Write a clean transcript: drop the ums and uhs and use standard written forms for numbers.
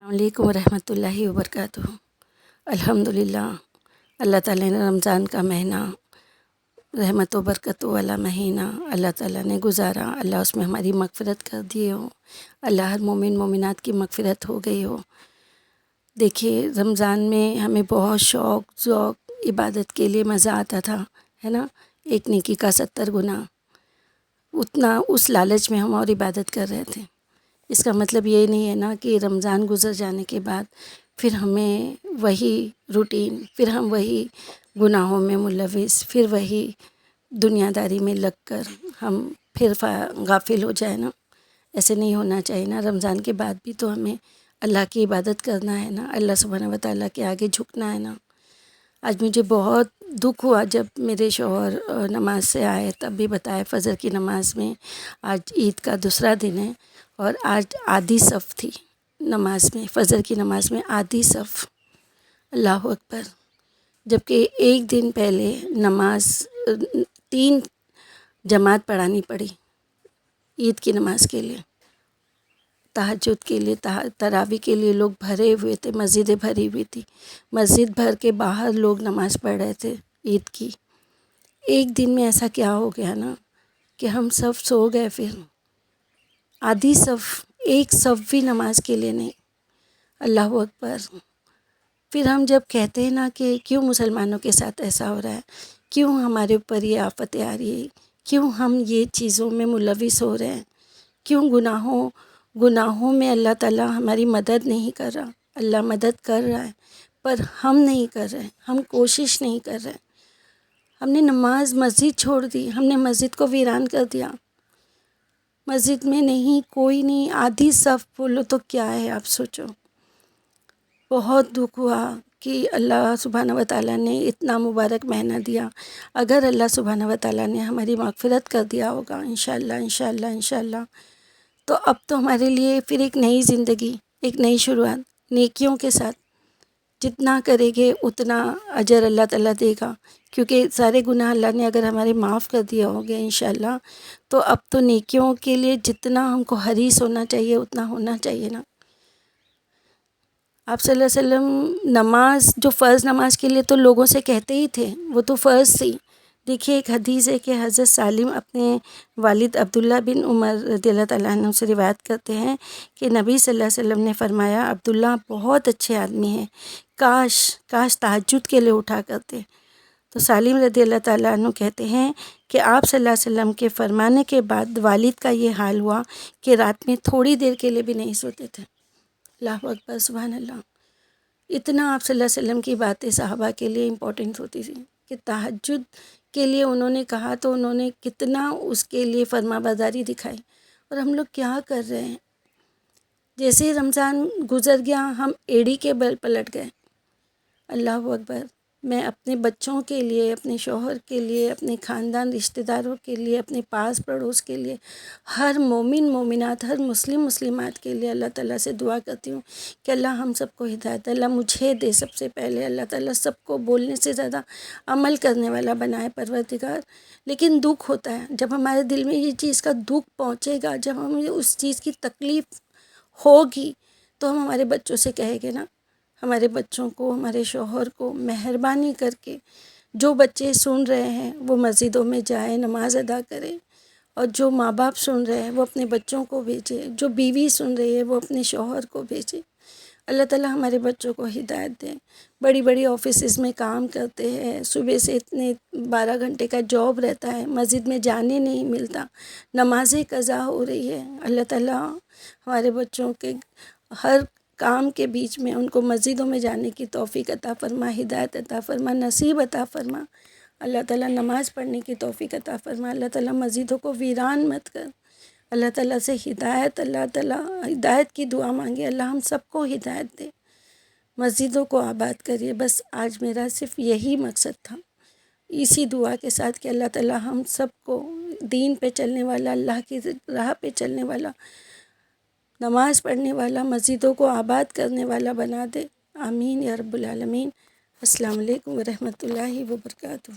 علیکم ورحمۃ اللہ وبرکاتہ۔ الحمدللہ، اللہ تعالیٰ نے رمضان کا مہینہ رحمت و برکت والا مہینہ اللہ تعالیٰ نے گزارا، اللہ اس میں ہماری مغفرت کر دیے ہو، اللہ ہر مومن مومنات کی مغفرت ہو گئی ہو۔ دیکھیے، رمضان میں ہمیں بہت شوق ذوق عبادت کے لیے مزہ آتا تھا، ہے نا؟ ایک نیکی کا 70 گنا، اتنا اس لالچ میں ہم اور عبادت کر رہے تھے۔ اس کا مطلب یہ نہیں ہے نا کہ رمضان گزر جانے کے بعد پھر ہمیں وہی روٹین، پھر ہم وہی گناہوں میں ملوث، پھر وہی دنیا داری میں لگ کر ہم پھر غافل ہو جائیں نا۔ ایسے نہیں ہونا چاہیے نا۔ رمضان کے بعد بھی تو ہمیں اللہ کی عبادت کرنا ہے نا، اللہ سبحانہ و تعالیٰ کے آگے جھکنا ہے نا۔ آج مجھے بہت دکھ ہوا جب میرے شوہر نماز سے آئے، تب بھی بتایا فجر کی نماز میں آج عید کا دوسرا دن ہے اور آج آدھی صف تھی نماز میں، فجر کی نماز میں آدھی صف، اللہ اکبر۔ جبکہ ایک دن پہلے نماز 3 جماعت پڑھانی پڑی عید کی نماز کے لیے، تہجد کے لیے، تراویح کے لیے لوگ بھرے ہوئے تھے، مسجدیں بھری ہوئی تھی، مسجد بھر کے باہر لوگ نماز پڑھ رہے تھے عید کی۔ ایک دن میں ایسا کیا ہو گیا نا کہ ہم سب سو گئے، پھر آدھی صف، ایک صف بھی نماز کے لیے نہیں، اللہ اکبر۔ پھر ہم جب کہتے ہیں نا کہ کیوں مسلمانوں کے ساتھ ایسا ہو رہا ہے، کیوں ہمارے اوپر یہ آفتیں آ رہی ہے، کیوں ہم یہ چیزوں میں ملوث ہو رہے ہیں، کیوں گناہوں میں اللہ تعالیٰ ہماری مدد نہیں کر رہا۔ اللہ مدد کر رہا ہے پر ہم نہیں کر رہے، ہم کوشش نہیں کر رہے۔ ہم نے نماز مسجد چھوڑ دی، ہم نے مسجد کو ویران کر دیا، مسجد میں نہیں، کوئی نہیں، آدھی صف بولو تو کیا ہے، آپ سوچو۔ بہت دکھ ہوا کہ اللہ سبحانہ و تعالیٰ نے اتنا مبارک مہینہ دیا۔ اگر اللہ سبحانہ و تعالیٰ نے ہماری مغفرت کر دیا ہوگا انشاءاللہ انشاءاللہ انشاءاللہ، تو اب تو ہمارے لیے پھر ایک نئی زندگی، ایک نئی شروعات نیکیوں کے ساتھ۔ جتنا کریں گے اتنا اجر اللہ تعالیٰ دے گا، کیونکہ سارے گناہ اللہ نے اگر ہمارے معاف کر دیا ہوگا انشاءاللہ، تو اب تو نیکیوں کے لیے جتنا ہم کو حریص ہونا چاہیے اتنا ہونا چاہیے نا۔ آپ صلی اللہ علیہ وسلم نماز، جو فرض نماز کے لیے تو لوگوں سے کہتے ہی تھے، وہ تو فرض تھی۔ دیکھیے، ایک حدیث ہے کہ حضرت سالم اپنے والد عبداللہ بن عمر رضی اللہ تعالیٰ عنہ سے روایت کرتے ہیں کہ نبی صلی اللہ علیہ وسلم نے فرمایا، عبداللہ بہت اچھے آدمی ہیں، کاش تہجد کے لیے اٹھا کرتے۔ تو سالم رضی اللہ تعالیٰ عنہ کہتے ہیں کہ آپ صلی اللہ علیہ وسلم کے فرمانے کے بعد والد کا یہ حال ہوا کہ رات میں تھوڑی دیر کے لیے بھی نہیں سوتے تھے۔ اللہ اکبر، سبحان اللہ۔ اتنا آپ صلی اللہ علیہ وسلم کی باتیں صحابہ کے لیے امپورٹنٹ ہوتی تھی کہ تہجد کے لیے انہوں نے کہا تو انہوں نے کتنا اس کے لیے فرما برداری دکھائی۔ اور ہم لوگ کیا کر رہے ہیں؟ جیسے ہی رمضان گزر گیا ہم ایڑی کے بل پلٹ گئے۔ اللہ اکبر۔ میں اپنے بچوں کے لیے، اپنے شوہر کے لیے، اپنے خاندان رشتہ داروں کے لیے، اپنے پاس پڑوس کے لیے، ہر مومن مومنات، ہر مسلم مسلمات کے لیے اللہ تعالیٰ سے دعا کرتی ہوں کہ اللہ ہم سب کو ہدایت، اللہ مجھے دے سب سے پہلے، اللہ تعالیٰ سب کو بولنے سے زیادہ عمل کرنے والا بنائے پروردگار۔ لیکن دکھ ہوتا ہے جب ہمارے دل میں یہ چیز کا دکھ پہنچے گا، جب ہمیں اس چیز کی تکلیف ہوگی تو ہم ہمارے بچوں سے کہیں گے نا، ہمارے بچوں کو، ہمارے شوہر کو، مہربانی کر کے جو بچے سن رہے ہیں وہ مسجدوں میں جائیں، نماز ادا کریں، اور جو ماں باپ سن رہے ہیں وہ اپنے بچوں کو بھیجیں، جو بیوی سن رہی ہے وہ اپنے شوہر کو بھیجیں۔ اللہ تعالیٰ ہمارے بچوں کو ہدایت دیں۔ بڑی بڑی آفیسز میں کام کرتے ہیں، صبح سے اتنے 12 گھنٹے کا جاب رہتا ہے، مسجد میں جانے نہیں ملتا، نمازیں قضا ہو رہی ہے۔ اللہ تعالیٰ ہمارے بچوں کے ہر کام کے بیچ میں ان کو مسجدوں میں جانے کی توفیق عطا فرما، ہدایت عطا فرما، نصیب عطا فرما۔ اللہ تعالیٰ نماز پڑھنے کی توفیق عطا فرما۔ اللہ تعالیٰ مسجدوں کو ویران مت کر۔ اللہ تعالیٰ سے ہدایت، اللہ تعالیٰ ہدایت کی دعا مانگے، اللہ ہم سب کو ہدایت دے، مسجدوں کو آباد کریے۔ بس آج میرا صرف یہی مقصد تھا، اسی دعا کے ساتھ کہ اللہ تعالیٰ ہم سب کو دین پہ چلنے والا، اللہ کی راہ پہ چلنے والا، نماز پڑھنے والا، مسجدوں کو آباد کرنے والا بنا دے۔ آمین یا رب العالمین۔ السلام علیکم ورحمۃ اللہ وبرکاتہ۔